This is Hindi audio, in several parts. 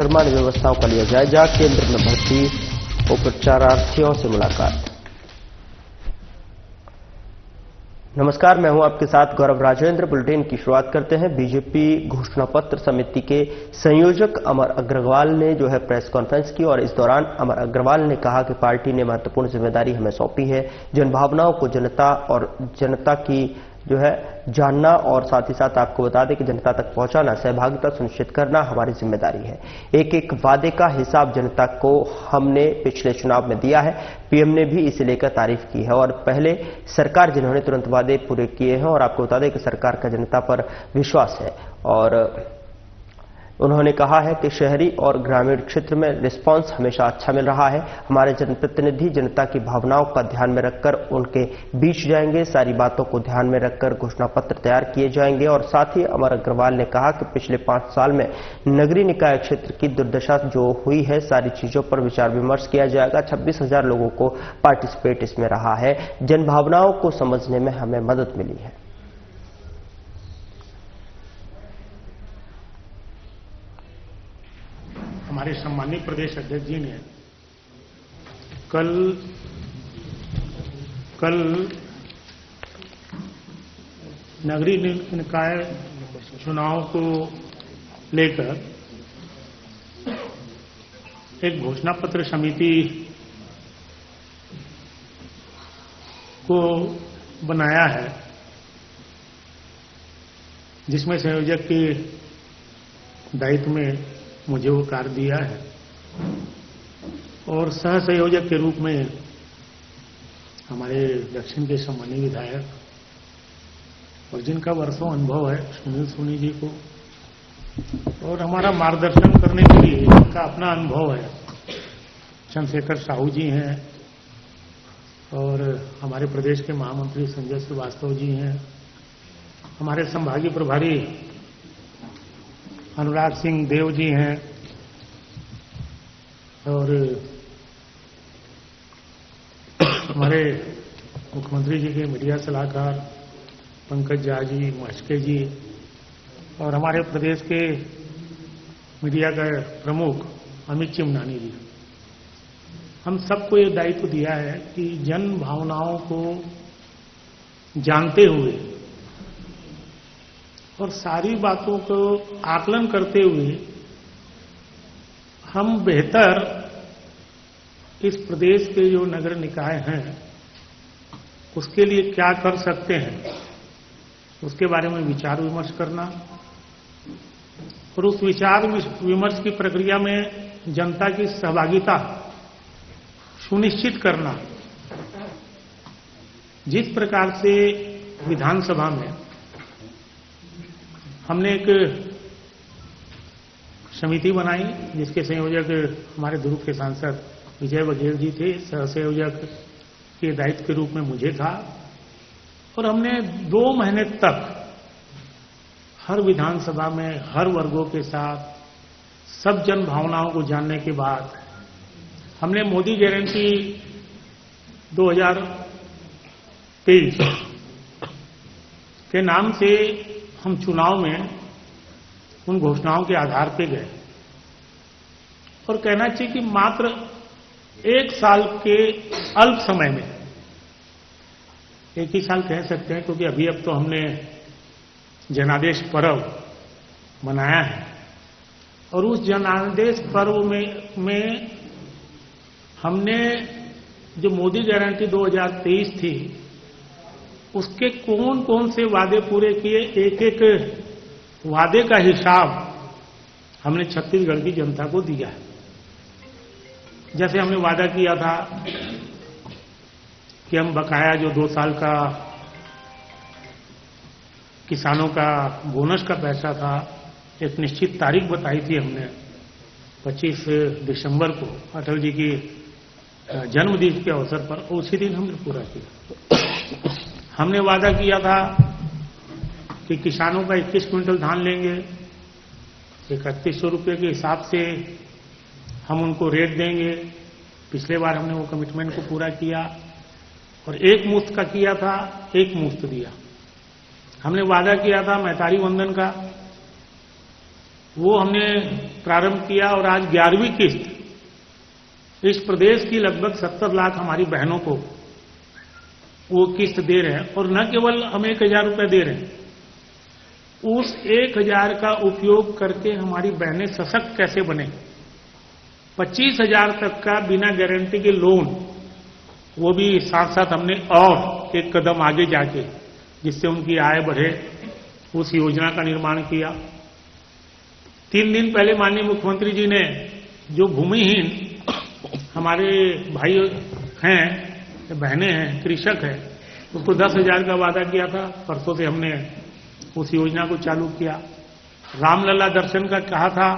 निर्माण व्यवस्थाओं का लिया जायजा। केंद्र में भर्ती उपचारार्थियों से मुलाकात। नमस्कार, मैं हूं आपके साथ गौरव राजेंद्र। बुलेटिन की शुरुआत करते हैं। बीजेपी घोषणा पत्र समिति के संयोजक अमर अग्रवाल ने जो है प्रेस कॉन्फ्रेंस की और इस दौरान अमर अग्रवाल ने कहा कि पार्टी ने महत्वपूर्ण जिम्मेदारी हमें सौंपी है। जनभावनाओं को जनता की जो है जानना और साथ ही साथ आपको बता दें कि जनता तक पहुंचाना, सहभागिता सुनिश्चित करना हमारी जिम्मेदारी है। एक एक वादे का हिसाब जनता को हमने पिछले चुनाव में दिया है। पीएम ने भी इसे लेकर तारीफ की है और पहले सरकार जिन्होंने तुरंत वादे पूरे किए हैं और आपको बता दें कि सरकार का जनता पर विश्वास है। और उन्होंने कहा है कि शहरी और ग्रामीण क्षेत्र में रिस्पांस हमेशा अच्छा मिल रहा है। हमारे जनप्रतिनिधि जनता की भावनाओं का ध्यान में रखकर उनके बीच जाएंगे। सारी बातों को ध्यान में रखकर घोषणा पत्र तैयार किए जाएंगे। और साथ ही अमर अग्रवाल ने कहा कि पिछले 5 साल में नगरीय निकाय क्षेत्र की दुर्दशा जो हुई है, सारी चीजों पर विचार विमर्श किया जाएगा। 26,000 लोगों को पार्टिसिपेट इसमें रहा है। जनभावनाओं को समझने में हमें मदद मिली है। हमारे सम्मानित प्रदेश अध्यक्ष जी ने कल नगरीय निकाय चुनाव को लेकर एक घोषणा पत्र समिति को बनाया है, जिसमें संयोजक के दायित्व में मुझे वो कार्य दिया है और सह संयोजक के रूप में हमारे दक्षिण के सम्मानीय विधायक और जिनका वर्षों अनुभव है सुनील सोनी जी को, और हमारा मार्गदर्शन करने के लिए जिनका अपना अनुभव है चंद्रशेखर साहू जी हैं और हमारे प्रदेश के महामंत्री संजय श्रीवास्तव जी हैं, हमारे संभागीय प्रभारी अनुराग सिंह देव जी हैं और हमारे मुख्यमंत्री जी के मीडिया सलाहकार पंकज झा जी, मस्के जी और हमारे प्रदेश के मीडिया का प्रमुख अमित चिमनानी जी। हम सबको ये दायित्व दिया है कि जन भावनाओं को जानते हुए और सारी बातों को आकलन करते हुए हम बेहतर इस प्रदेश के जो नगर निकाय हैं उसके लिए क्या कर सकते हैं, उसके बारे में विचार विमर्श करना और उस विचार विमर्श की प्रक्रिया में जनता की सहभागिता सुनिश्चित करना। जिस प्रकार से विधानसभा में हमने एक समिति बनाई जिसके संयोजक हमारे दुर्ग के सांसद विजय बघेल जी थे, सह संयोजक के दायित्व के रूप में मुझे था और हमने 2 महीने तक हर विधानसभा में हर वर्गों के साथ सब जन भावनाओं को जानने के बाद हमने मोदी गारंटी 2023 के नाम से हम चुनाव में उन घोषणाओं के आधार पर गए और कहना चाहिए कि मात्र 1 साल के अल्प समय में, 1 ही साल कह सकते हैं क्योंकि अभी अब तो हमने जनादेश पर्व मनाया है और उस जनादेश पर्व में हमने जो मोदी गारंटी 2023 थी उसके कौन कौन से वादे पूरे किए, एक एक वादे का हिसाब हमने छत्तीसगढ़ की जनता को दिया है। जैसे हमने वादा किया था कि हम बकाया जो 2 साल का किसानों का बोनस का पैसा था, एक निश्चित तारीख बताई थी हमने 25 दिसंबर को अटल जी की जन्मदिन के अवसर पर, उसी दिन हमने पूरा किया। हमने वादा किया था कि किसानों का 21 क्विंटल धान लेंगे, 3100 रुपये के हिसाब से हम उनको रेट देंगे। पिछले बार हमने वो कमिटमेंट को पूरा किया और एक मुश्त का किया था, एक मुश्त दिया। हमने वादा किया था मैतारी वंदन का, वो हमने प्रारंभ किया और आज 11वीं किस्त इस प्रदेश की लगभग 70 लाख हमारी बहनों को वो किस्त दे रहे हैं। और न केवल हम 1,000 रुपये दे रहे हैं, उस 1,000 का उपयोग करके हमारी बहनें सशक्त कैसे बने। 25,000 तक का बिना गारंटी के लोन, वो भी साथ साथ हमने और एक कदम आगे जाके जिससे उनकी आय बढ़े उस योजना का निर्माण किया। 3 दिन पहले माननीय मुख्यमंत्री जी ने जो भूमिहीन हमारे भाई हैं, बहनें हैं, कृषक हैं, उसको 10,000 का वादा किया था। परसों से हमने उस योजना को चालू किया। रामलला दर्शन का कहा था,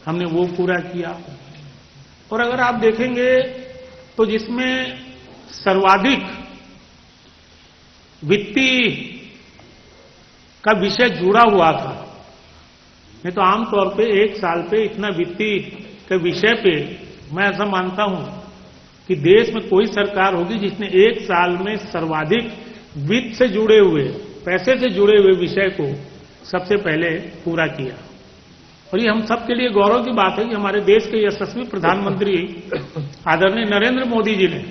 हमने वो पूरा किया। और अगर आप देखेंगे तो जिसमें सर्वाधिक वित्तीय का विषय जुड़ा हुआ था, नहीं तो आमतौर पे एक साल पे इतना वित्तीय के विषय पे मैं ऐसा मानता हूं कि देश में कोई सरकार होगी जिसने एक साल में सर्वाधिक वित्त से जुड़े हुए, पैसे से जुड़े हुए विषय को सबसे पहले पूरा किया। और ये हम सबके लिए गौरव की बात है कि हमारे देश के यशस्वी प्रधानमंत्री आदरणीय नरेंद्र मोदी जी ने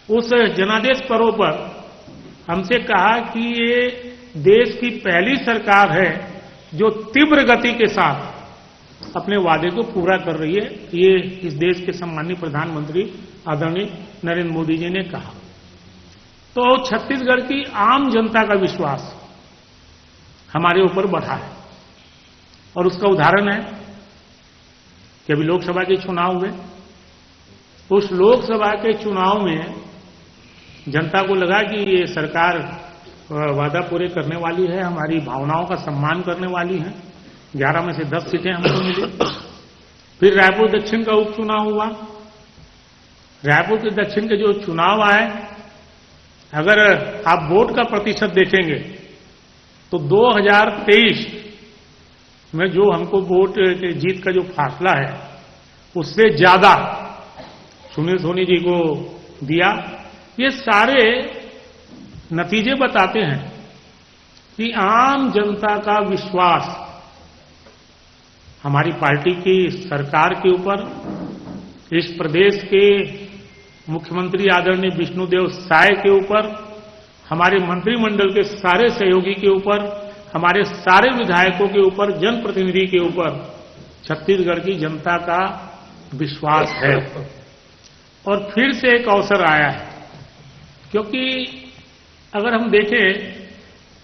उस जनादेश पर्व पर हमसे कहा कि ये देश की पहली सरकार है जो तीव्र गति के साथ अपने वादे को पूरा कर रही है। ये इस देश के सम्माननीय प्रधानमंत्री आदरणीय नरेंद्र मोदी जी ने कहा। तो छत्तीसगढ़ की आम जनता का विश्वास हमारे ऊपर बढ़ा है और उसका उदाहरण है कि अभी लोकसभा के चुनाव हुए। उस लोकसभा के चुनाव में जनता को लगा कि ये सरकार वादा पूरे करने वाली है, हमारी भावनाओं का सम्मान करने वाली है। 11 में से 10 सीटें हमको मिली। फिर रायपुर दक्षिण का उपचुनाव हुआ। रायपुर के दक्षिण के जो चुनाव आए, अगर आप वोट का प्रतिशत देखेंगे तो 2023 में जो हमको वोट जीत का जो फासला है उससे ज्यादा सुनील सोनी जी को दिया। ये सारे नतीजे बताते हैं कि आम जनता का विश्वास हमारी पार्टी की सरकार के ऊपर, इस प्रदेश के मुख्यमंत्री आदरणीय विष्णुदेव साय के ऊपर, हमारे मंत्रिमंडल के सारे सहयोगी के ऊपर, हमारे सारे विधायकों के ऊपर, जनप्रतिनिधि के ऊपर छत्तीसगढ़ की जनता का विश्वास है। और फिर से एक अवसर आया है, क्योंकि अगर हम देखें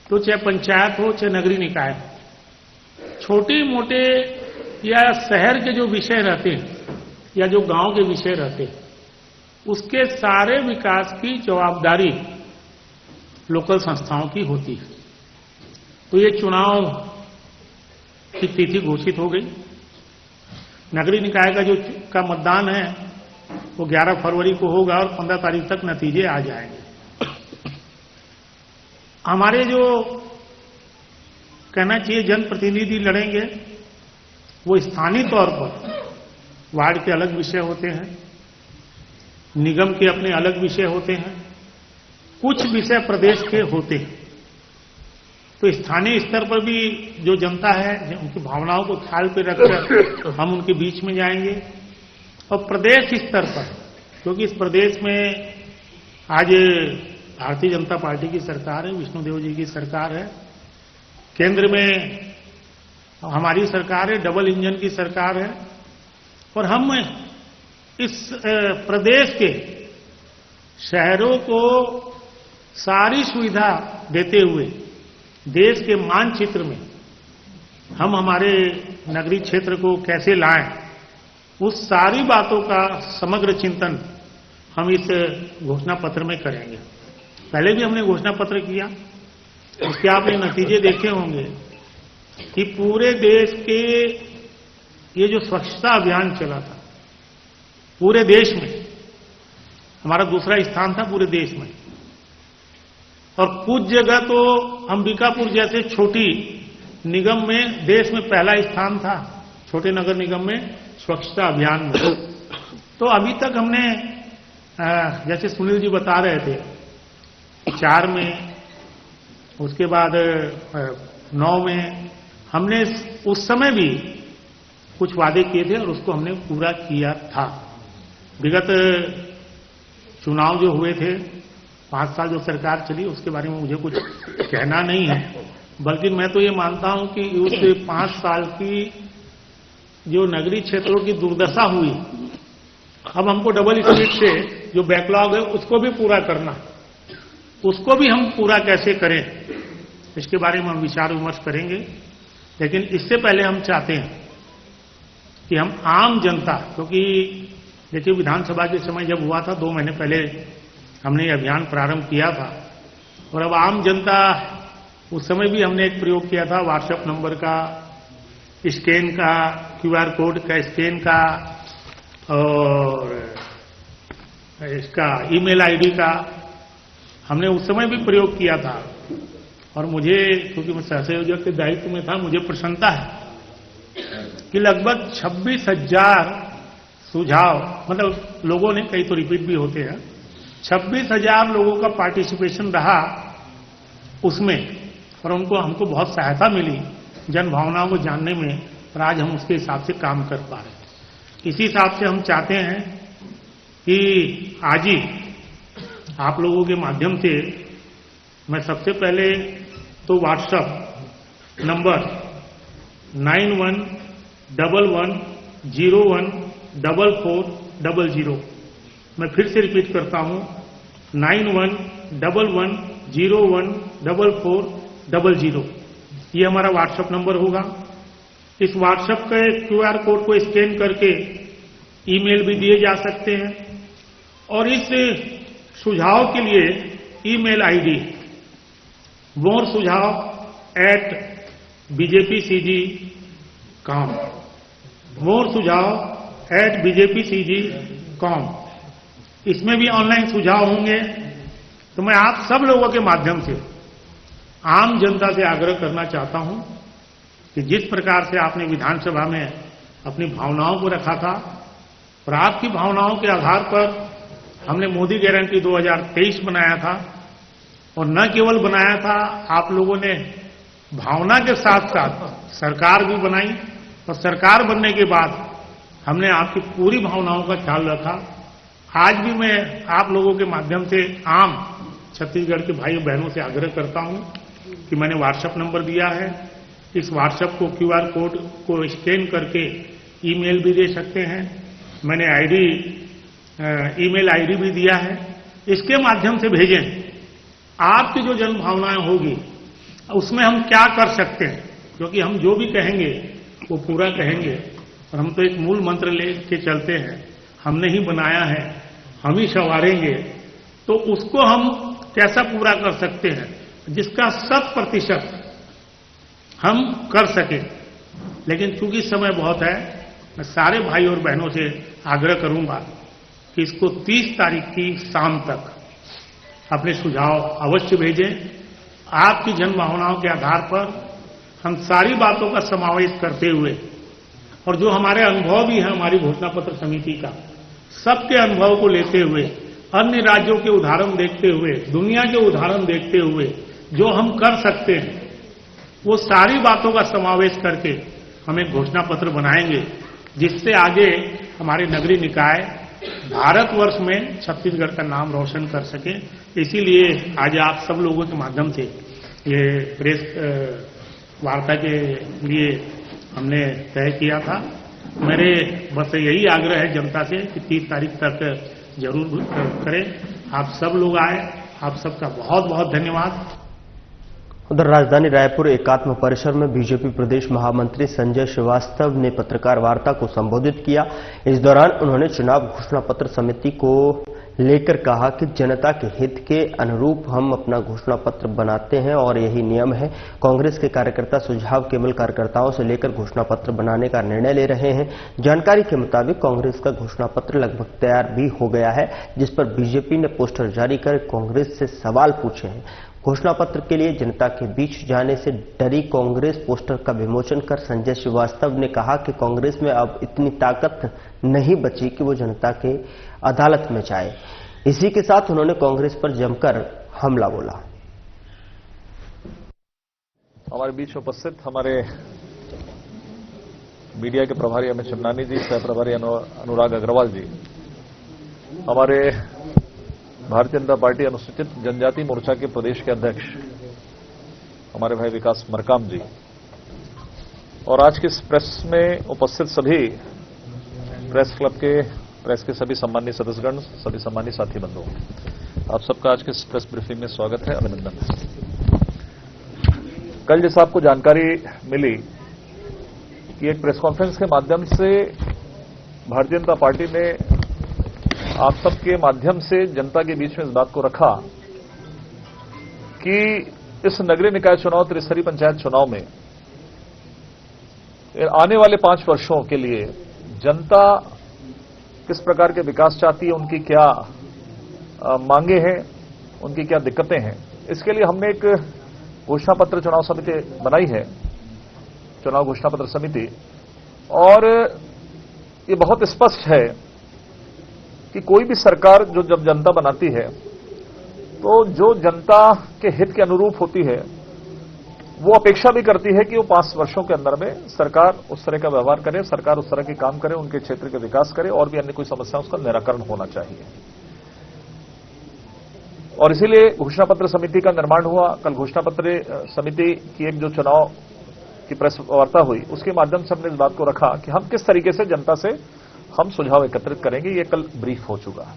तो चाहे पंचायत हो चाहे नगरीय निकाय, छोटे मोटे या शहर के जो विषय रहते हैं या जो गांव के विषय रहते हैं, उसके सारे विकास की जवाबदारी लोकल संस्थाओं की होती है। तो ये चुनाव की तिथि घोषित हो गई। नगरीय निकाय का मतदान है वो 11 फरवरी को होगा और 15 तारीख तक नतीजे आ जाएंगे। हमारे जो कहना चाहिए जनप्रतिनिधि लड़ेंगे, वो स्थानीय तौर पर वार्ड के अलग विषय होते हैं, निगम के अपने अलग विषय होते हैं, कुछ विषय प्रदेश के होते हैं। तो स्थानीय स्तर पर भी जो जनता है, उनकी भावनाओं को ख्याल पे रखकर हम उनके बीच में जाएंगे। और प्रदेश स्तर पर, क्योंकि इस प्रदेश में आज भारतीय जनता पार्टी की सरकार है, विष्णुदेव जी की सरकार है, केंद्र में हमारी सरकार है, डबल इंजन की सरकार है। और हम इस प्रदेश के शहरों को सारी सुविधा देते हुए देश के मानचित्र में हम हमारे नगरीय क्षेत्र को कैसे लाएं, उस सारी बातों का समग्र चिंतन हम इस घोषणा पत्र में करेंगे। पहले भी हमने घोषणा पत्र किया, उसके आपने नतीजे देखे होंगे कि पूरे देश के ये जो स्वच्छता अभियान चला था, पूरे देश में हमारा दूसरा स्थान था पूरे देश में। और कुछ जगह तो अंबिकापुर जैसे छोटी निगम में देश में पहला स्थान था, छोटे नगर निगम में स्वच्छता अभियान में। तो अभी तक हमने जैसे सुनील जी बता रहे थे 4 में, उसके बाद 9 में, हमने उस समय भी कुछ वादे किए थे और उसको हमने पूरा किया था। विगत चुनाव जो हुए थे, 5 साल जो सरकार चली, उसके बारे में मुझे कुछ कहना नहीं है, बल्कि मैं तो ये मानता हूं कि उस 5 साल की जो नगरीय क्षेत्रों की दुर्दशा हुई, अब हमको डबल स्पीड से जो बैकलॉग है उसको भी पूरा करना, उसको भी हम पूरा कैसे करें, इसके बारे में हम विचार विमर्श करेंगे। लेकिन इससे पहले हम चाहते हैं कि हम आम जनता, क्योंकि देखिए विधानसभा के समय जब हुआ था 2 महीने पहले हमने ये अभियान प्रारंभ किया था, और अब आम जनता, उस समय भी हमने एक प्रयोग किया था व्हाट्सएप नंबर का स्कैन का, QR कोड का स्कैन का, और इसका ईमेल आईडी का हमने उस समय भी प्रयोग किया था। और मुझे, क्योंकि मैं सहसंयोजक के दायित्व में था, मुझे प्रसन्नता है कि लगभग 26,000 सुझाव, मतलब लोगों ने, कई तो रिपीट भी होते हैं, 26,000 लोगों का पार्टिसिपेशन रहा उसमें, और हमको बहुत सहायता मिली जन भावनाओं को जानने में, और आज हम उसके हिसाब से काम कर पा रहे हैं। इसी हिसाब से हम चाहते हैं कि आज ही आप लोगों के माध्यम से मैं सबसे पहले तो व्हाट्सएप नंबर 9111014400, मैं फिर से रिपीट करता हूं, 9111014400, ये हमारा व्हाट्सएप नंबर होगा। इस व्हाट्सएप के QR कोड को स्कैन करके ईमेल भी दिए जा सकते हैं, और इस सुझाव के लिए ईमेल आईडी moresujav@bjpcg.com, moresujav@bjpcg.com, इसमें भी ऑनलाइन सुझाव होंगे। तो मैं आप सब लोगों के माध्यम से आम जनता से आग्रह करना चाहता हूं कि जिस प्रकार से आपने विधानसभा में अपनी भावनाओं को रखा था, और आपकी भावनाओं के आधार पर हमने मोदी गारंटी 2023 बनाया था, और न केवल बनाया था, आप लोगों ने भावना के साथ साथ सरकार भी बनाई, और सरकार बनने के बाद हमने आपकी पूरी भावनाओं का ख्याल रखा। आज भी मैं आप लोगों के माध्यम से आम छत्तीसगढ़ के भाइयों बहनों से आग्रह करता हूं कि मैंने व्हाट्सएप नंबर दिया है, इस व्हाट्सएप को QR कोड को स्कैन करके ईमेल भी दे सकते हैं, मैंने ईमेल आईडी भी दिया है, इसके माध्यम से भेजें। आपकी जो जन भावनाएं होगी उसमें हम क्या कर सकते हैं, क्योंकि हम जो भी कहेंगे वो पूरा कहेंगे, और हम तो एक मूल मंत्र लेके चलते हैं, हमने ही बनाया है, हम ही संवारेंगे, तो उसको हम कैसा पूरा कर सकते हैं जिसका 100% हम कर सकें। लेकिन चूंकि समय बहुत है, मैं सारे भाई और बहनों से आग्रह करूंगा कि इसको 30 तारीख की शाम तक अपने सुझाव अवश्य भेजें। आपकी जन भावनाओं के आधार पर हम सारी बातों का समावेश करते हुए, और जो हमारे अनुभव भी है हमारी घोषणा पत्र समिति का, सबके अनुभव को लेते हुए, अन्य राज्यों के उदाहरण देखते हुए, दुनिया के उदाहरण देखते हुए जो हम कर सकते हैं, वो सारी बातों का समावेश करके हम एक घोषणा पत्र बनाएंगे, जिससे आगे हमारे नगरीय निकाय भारतवर्ष में छत्तीसगढ़ का नाम रोशन कर सके। इसीलिए आज आप सब लोगों के माध्यम से ये प्रेस वार्ता के लिए हमने तय किया था। मेरे बस यही आग्रह है जनता से कि 30 तारीख तक जरूर करें। आप सब लोग आए, आप सबका बहुत बहुत धन्यवाद। उधर राजधानी रायपुर एकात्म परिसर में बीजेपी प्रदेश महामंत्री संजय श्रीवास्तव ने पत्रकार वार्ता को संबोधित किया। इस दौरान उन्होंने चुनाव घोषणा पत्र समिति को लेकर कहा कि जनता के हित के अनुरूप हम अपना घोषणा पत्र बनाते हैं और यही नियम है। कांग्रेस के कार्यकर्ता सुझाव केवल कार्यकर्ताओं से लेकर घोषणा पत्र बनाने का निर्णय ले रहे हैं। जानकारी के मुताबिक कांग्रेस का घोषणा पत्र लगभग तैयार भी हो गया है, जिस पर बीजेपी ने पोस्टर जारी कर कांग्रेस से सवाल पूछे हैं। घोषणा पत्र के लिए जनता के बीच जाने से डरी कांग्रेस पोस्टर का विमोचन कर संजय श्रीवास्तव ने कहा कि कांग्रेस में अब इतनी ताकत नहीं बची कि वो जनता के अदालत में जाए। इसी के साथ उन्होंने कांग्रेस पर जमकर हमला बोला। हमारे बीच उपस्थित हमारे मीडिया के प्रभारी अमित चन्नानी जी, सह प्रभारी अनुराग अग्रवाल जी, हमारे भारतीय जनता पार्टी अनुसूचित जनजाति मोर्चा के प्रदेश के अध्यक्ष हमारे भाई विकास मरकाम जी, और आज के इस प्रेस में उपस्थित सभी प्रेस क्लब के प्रेस के सभी सम्मानित सदस्यगण, सभी सम्मानित साथी बंधु, आप सबका आज के इस प्रेस ब्रीफिंग में स्वागत है, अभिनंदन है। कल जैसा आपको जानकारी मिली कि एक प्रेस कॉन्फ्रेंस के माध्यम से भारतीय जनता पार्टी ने आप सबके माध्यम से जनता के बीच में इस बात को रखा कि इस नगरीय निकाय चुनाव, त्रिस्तरीय पंचायत चुनाव में आने वाले 5 वर्षों के लिए जनता किस प्रकार के विकास चाहती है, उनकी क्या मांगे हैं, उनकी क्या दिक्कतें हैं, इसके लिए हमने एक घोषणा पत्र चुनाव समिति बनाई है, चुनाव घोषणा पत्र समिति। और ये बहुत स्पष्ट है कि कोई भी सरकार जो जब जनता बनाती है तो जो जनता के हित के अनुरूप होती है वो अपेक्षा भी करती है कि वो 5 वर्षों के अंदर में सरकार उस तरह का व्यवहार करे, सरकार उस तरह के काम करे, उनके क्षेत्र के विकास करे, और भी अन्य कोई समस्या उसका निराकरण होना चाहिए। और इसीलिए घोषणा पत्र समिति का निर्माण हुआ। कल घोषणा पत्र समिति की एक जो चुनाव की प्रेस वार्ता हुई, उसके माध्यम से हमने इस बात को रखा कि हम किस तरीके से जनता से हम सुझाव एकत्रित करेंगे। ये कल ब्रीफ हो चुका।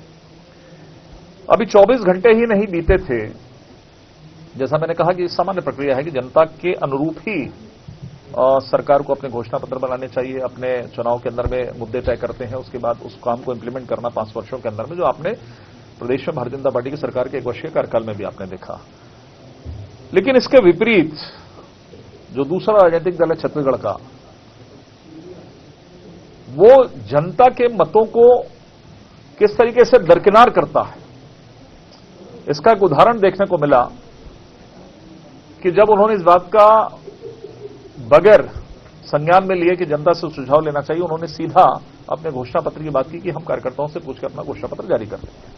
अभी 24 घंटे ही नहीं बीते थे, जैसा मैंने कहा कि सामान्य प्रक्रिया है कि जनता के अनुरूप ही सरकार को अपने घोषणा पत्र बनाने चाहिए, अपने चुनाव के अंदर में मुद्दे तय करते हैं, उसके बाद उस काम को इंप्लीमेंट करना 5 वर्षों के अंदर में, जो आपने प्रदेश में भारतीय जनता पार्टी की सरकार के 1 वर्षीय कार्यकाल में भी आपने देखा। लेकिन इसके विपरीत जो दूसरा राजनीतिक दल है छत्तीसगढ़ का, वो जनता के मतों को किस तरीके से दरकिनार करता है, इसका एक उदाहरण देखने को मिला कि जब उन्होंने इस बात का बगैर संज्ञान में लिए कि जनता से सुझाव लेना चाहिए, उन्होंने सीधा अपने घोषणा पत्र की बात की कि हम कार्यकर्ताओं से पूछकर अपना घोषणा पत्र जारी कर देंगे।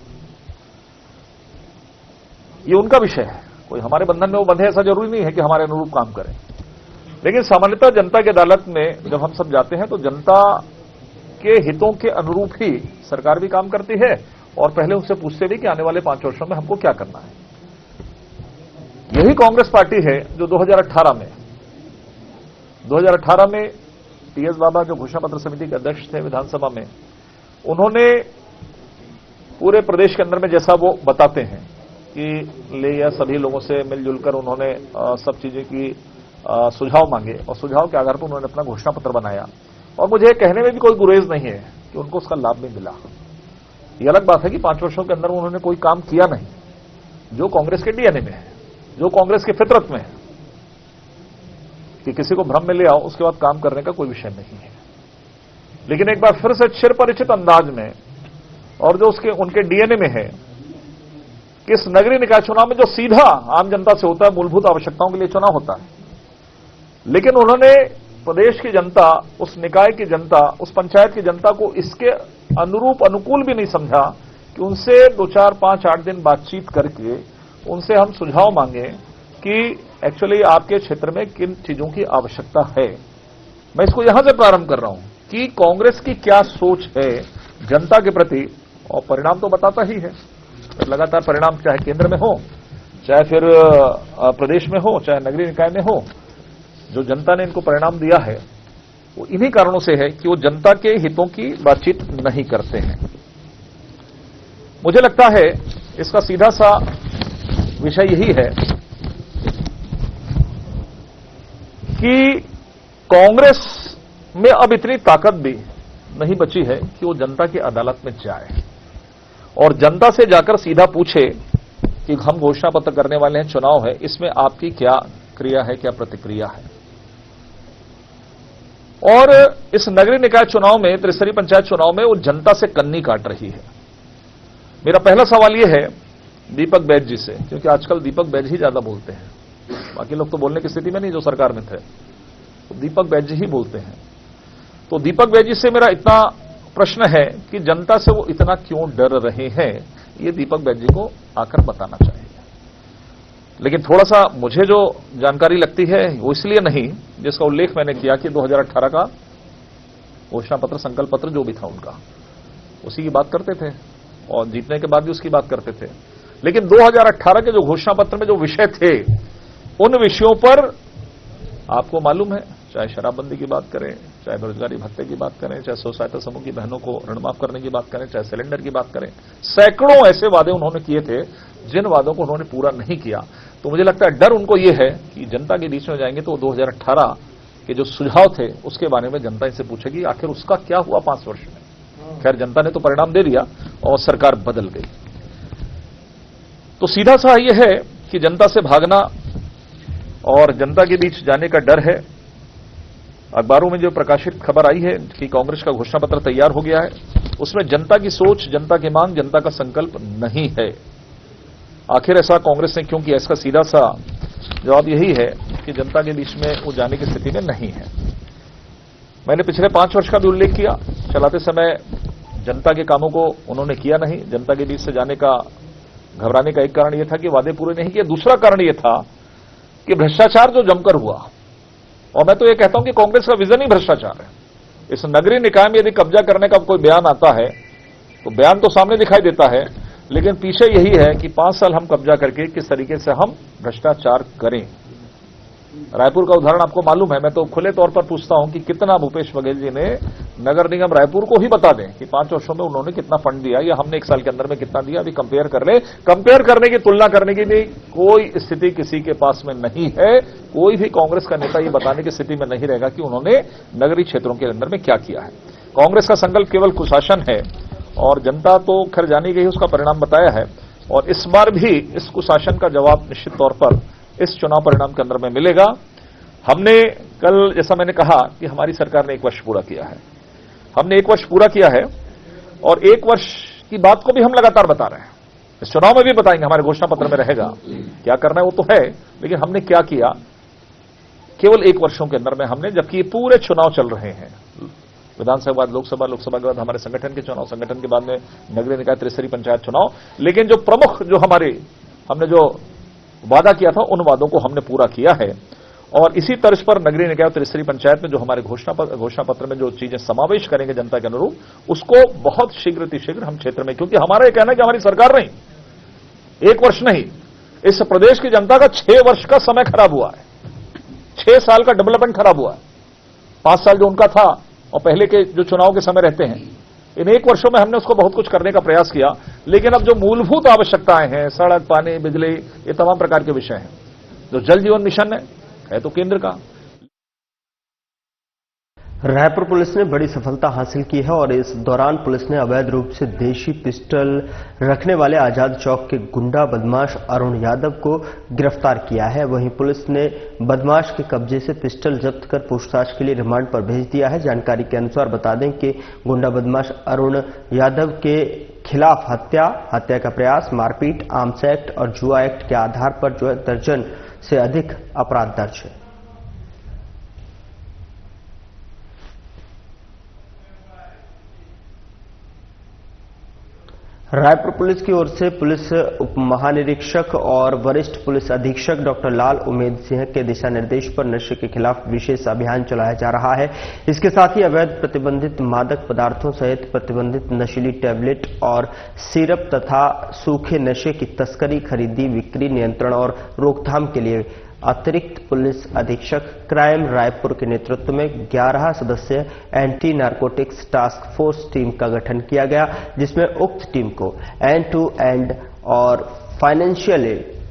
ये उनका विषय है, कोई हमारे बंधन में वो बंधे ऐसा जरूरी नहीं है कि हमारे अनुरूप काम करें। लेकिन सामान्यतः जनता की अदालत में जब हम सब जाते हैं तो जनता के हितों के अनुरूप ही सरकार भी काम करती है, और पहले उनसे पूछते भी कि आने वाले 5 वर्षों में हमको क्या करना है। यही कांग्रेस पार्टी है जो 2018 में टीएस बाबा जो घोषणा पत्र समिति के अध्यक्ष थे विधानसभा में, उन्होंने पूरे प्रदेश के अंदर में जैसा वो बताते हैं कि ले या सभी लोगों से मिलजुल कर उन्होंने सब चीजें की सुझाव मांगे, और सुझाव के आधार पर उन्होंने अपना घोषणा पत्र बनाया। और मुझे कहने में भी कोई गुरेज नहीं है कि उनको उसका लाभ भी मिला। ये अलग बात है कि 5 वर्षों के अंदर उन्होंने कोई काम किया नहीं, जो कांग्रेस के डीएनए में है, जो कांग्रेस की फितरत में है कि किसी को भ्रम में ले आओ, उसके बाद काम करने का कोई विषय नहीं है। लेकिन एक बार फिर से चिरपरिचित अंदाज में, और जो उसके उनके डीएनए में है कि इस नगरीय निकाय चुनाव में जो सीधा आम जनता से होता है, मूलभूत आवश्यकताओं के लिए चुनाव होता है, लेकिन उन्होंने प्रदेश की जनता, उस निकाय की जनता, उस पंचायत की जनता को इसके अनुरूप अनुकूल भी नहीं समझा कि उनसे 2, 4, 5, 8 दिन बातचीत करके उनसे हम सुझाव मांगे कि एक्चुअली आपके क्षेत्र में किन चीजों की आवश्यकता है। मैं इसको यहां से प्रारंभ कर रहा हूं कि कांग्रेस की क्या सोच है जनता के प्रति, और परिणाम तो बताता ही है। लगातार परिणाम चाहे केंद्र में हो, चाहे फिर प्रदेश में हो, चाहे नगरीय निकाय में हो, जो जनता ने इनको परिणाम दिया है वो इन्हीं कारणों से है कि वो जनता के हितों की बातचीत नहीं करते हैं। मुझे लगता है इसका सीधा सा विषय यही है कि कांग्रेस में अब इतनी ताकत भी नहीं बची है कि वो जनता की अदालत में जाए और जनता से जाकर सीधा पूछे कि हम घोषणा पत्र करने वाले हैं, चुनाव है, इसमें आपकी क्या क्रिया है, क्या प्रतिक्रिया है। और इस नगरीय निकाय चुनाव में, त्रिस्तरीय पंचायत चुनाव में वो जनता से कन्नी काट रही है। मेरा पहला सवाल यह है दीपक बैज जी से, क्योंकि आजकल दीपक बैज ही ज्यादा बोलते हैं, बाकी लोग तो बोलने की स्थिति में नहीं जो सरकार में थे, तो दीपक बैज जी ही बोलते हैं। तो दीपक बैज जी से मेरा इतना प्रश्न है कि जनता से वो इतना क्यों डर रहे हैं, ये दीपक बैज जी को आकर बताना चाहिए। लेकिन थोड़ा सा मुझे जो जानकारी लगती है वो इसलिए नहीं, जिसका उल्लेख मैंने किया कि 2018 का घोषणा पत्र, संकल्प पत्र जो भी था उनका, उसी की बात करते थे और जीतने के बाद भी उसकी बात करते थे। लेकिन 2018 के जो घोषणा पत्र में जो विषय थे, उन विषयों पर आपको मालूम है, चाहे शराबबंदी की बात करें, चाहे बेरोजगारी भत्ते की बात करें, चाहे स्व सहायता समूह की बहनों को ऋण माफ करने की बात करें, चाहे सिलेंडर की बात करें, सैकड़ों ऐसे वादे उन्होंने किए थे जिन वादों को उन्होंने पूरा नहीं किया। तो मुझे लगता है डर उनको यह है कि जनता के बीच में जाएंगे तो 2018 के जो सुझाव थे उसके बारे में जनता इनसे पूछेगी आखिर उसका क्या हुआ 5 वर्ष में। खैर, जनता ने तो परिणाम दे दिया और सरकार बदल गई। तो सीधा सा यह है कि जनता से भागना और जनता के बीच जाने का डर है। अखबारों में जो प्रकाशित खबर आई है कि कांग्रेस का घोषणा पत्र तैयार हो गया है, उसमें जनता की सोच, जनता की मांग, जनता का संकल्प नहीं है। आखिर ऐसा कांग्रेस ने क्यों किया? इसका सीधा सा जवाब यही है कि जनता के बीच में वो जाने की स्थिति में नहीं है। मैंने पिछले 5 वर्ष का भी उल्लेख किया। चलाते समय जनता के कामों को उन्होंने किया नहीं। जनता के बीच से जाने का, घबराने का एक कारण यह था कि वादे पूरे नहीं किए। दूसरा कारण यह था कि भ्रष्टाचार जो जमकर हुआ, और मैं तो यह कहता हूं कि कांग्रेस का विजन ही भ्रष्टाचार है। इस नगरीय निकाय में यदि कब्जा करने का कोई बयान आता है तो बयान तो सामने दिखाई देता है, लेकिन पीछे यही है कि 5 साल हम कब्जा करके किस तरीके से हम भ्रष्टाचार करें। रायपुर का उदाहरण आपको मालूम है। मैं तो खुले तौर पर पूछता हूं कि कितना भूपेश बघेल जी ने नगर निगम रायपुर को ही बता दें कि 5 वर्षों में उन्होंने कितना फंड दिया या हमने 1 साल के अंदर में कितना दिया। अभी कंपेयर कर ले। कंपेयर करने की, तुलना करने की भी कोई स्थिति किसी के पास में नहीं है। कोई भी कांग्रेस का नेता ये बताने की स्थिति में नहीं रहेगा कि उन्होंने नगरीय क्षेत्रों के अंदर में क्या किया है। कांग्रेस का संकल्प केवल कुशासन है और जनता तो खैर जानी गई, उसका परिणाम बताया है। और इस बार भी इस कुशासन का जवाब निश्चित तौर पर इस चुनाव परिणाम के अंदर में मिलेगा। हमने कल, जैसा मैंने कहा कि हमारी सरकार ने 1 वर्ष पूरा किया है, हमने 1 वर्ष पूरा किया है और 1 वर्ष की बात को भी हम लगातार बता रहे हैं। इस चुनाव में भी बताएंगे, हमारे घोषणा पत्र में रहेगा क्या करना है वो तो है, लेकिन हमने क्या किया केवल 1 वर्षों के अंदर में हमने, जबकि ये पूरे चुनाव चल रहे हैं। विधानसभा के बाद लोकसभा, लोकसभा के बाद हमारे संगठन के चुनाव, संगठन के बाद में नगरीय निकाय, त्रिस्तरीय पंचायत चुनाव। लेकिन जो प्रमुख, जो हमने जो वादा किया था, उन वादों को हमने पूरा किया है। और इसी तर्ज पर नगरीय निकाय, त्रिस्तरीय पंचायत में जो हमारे घोषणा पत्र में जो चीजें समावेश करेंगे जनता के अनुरूप, उसको बहुत शीघ्र हम क्षेत्र में, क्योंकि हमारा यह कहना है कि हमारी सरकार नहीं, 1 वर्ष नहीं, इस प्रदेश की जनता का 6 वर्ष का समय खराब हुआ है। 6 साल का डेवलपमेंट खराब हुआ है। 5 साल जो उनका था और पहले के जो चुनाव के समय रहते हैं, इन 1 वर्षों में हमने उसको बहुत कुछ करने का प्रयास किया। लेकिन अब जो मूलभूत आवश्यकताएं हैं, सड़क, पानी, बिजली, ये तमाम प्रकार के विषय हैं। जो जल जीवन मिशन है तो केंद्र का। रायपुर पुलिस ने बड़ी सफलता हासिल की है और इस दौरान पुलिस ने अवैध रूप से देशी पिस्टल रखने वाले आजाद चौक के गुंडा बदमाश अरुण यादव को गिरफ्तार किया है। वहीं पुलिस ने बदमाश के कब्जे से पिस्टल जब्त कर पूछताछ के लिए रिमांड पर भेज दिया है। जानकारी के अनुसार बता दें कि गुंडा बदमाश अरुण यादव के खिलाफ हत्या का प्रयास, मारपीट, आर्म्स एक्ट और जुआ एक्ट के आधार पर जो है दर्जन से अधिक अपराध दर्ज है। रायपुर पुलिस की ओर से पुलिस उप महानिरीक्षक और वरिष्ठ पुलिस अधीक्षक डॉक्टर लाल उमेद सिंह के दिशा निर्देश पर नशे के खिलाफ विशेष अभियान चलाया जा रहा है। इसके साथ ही अवैध प्रतिबंधित मादक पदार्थों सहित प्रतिबंधित नशीली टैबलेट और सिरप तथा सूखे नशे की तस्करी, खरीदी, बिक्री, नियंत्रण और रोकथाम के लिए अतिरिक्त पुलिस अधीक्षक क्राइम रायपुर के नेतृत्व में 11 सदस्यीय anti narcotics task force team का गठन किया गया, जिसमें उक्त टीम को एंड टू एंड और financial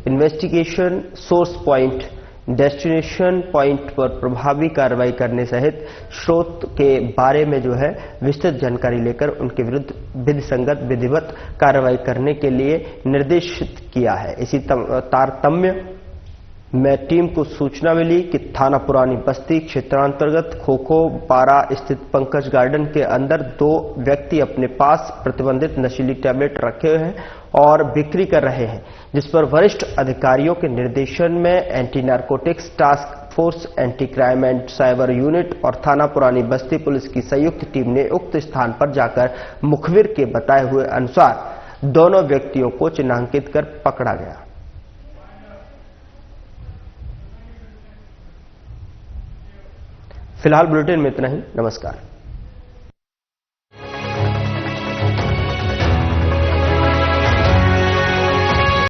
investigation, source point, destination point पर प्रभावी कार्रवाई करने सहित स्रोत के बारे में जो है विस्तृत जानकारी लेकर उनके विरुद्ध विधिसंगत विधिवत कार्रवाई करने के लिए निर्देशित किया है। इसी तारतम्य में टीम को सूचना मिली कि थाना पुरानी बस्ती क्षेत्रांतर्गत खोखो पारा स्थित पंकज गार्डन के अंदर 2 व्यक्ति अपने पास प्रतिबंधित नशीली टैबलेट रखे हुए हैं और बिक्री कर रहे हैं, जिस पर वरिष्ठ अधिकारियों के निर्देशन में anti narcotics task force, anti crime and cyber unit और थाना पुरानी बस्ती पुलिस की संयुक्त टीम ने उक्त स्थान पर जाकर मुखबिर के बताए हुए अनुसार दोनों व्यक्तियों को चिन्हांकित कर पकड़ा गया। फिलहाल बुलेटिन में इतना ही। नमस्कार।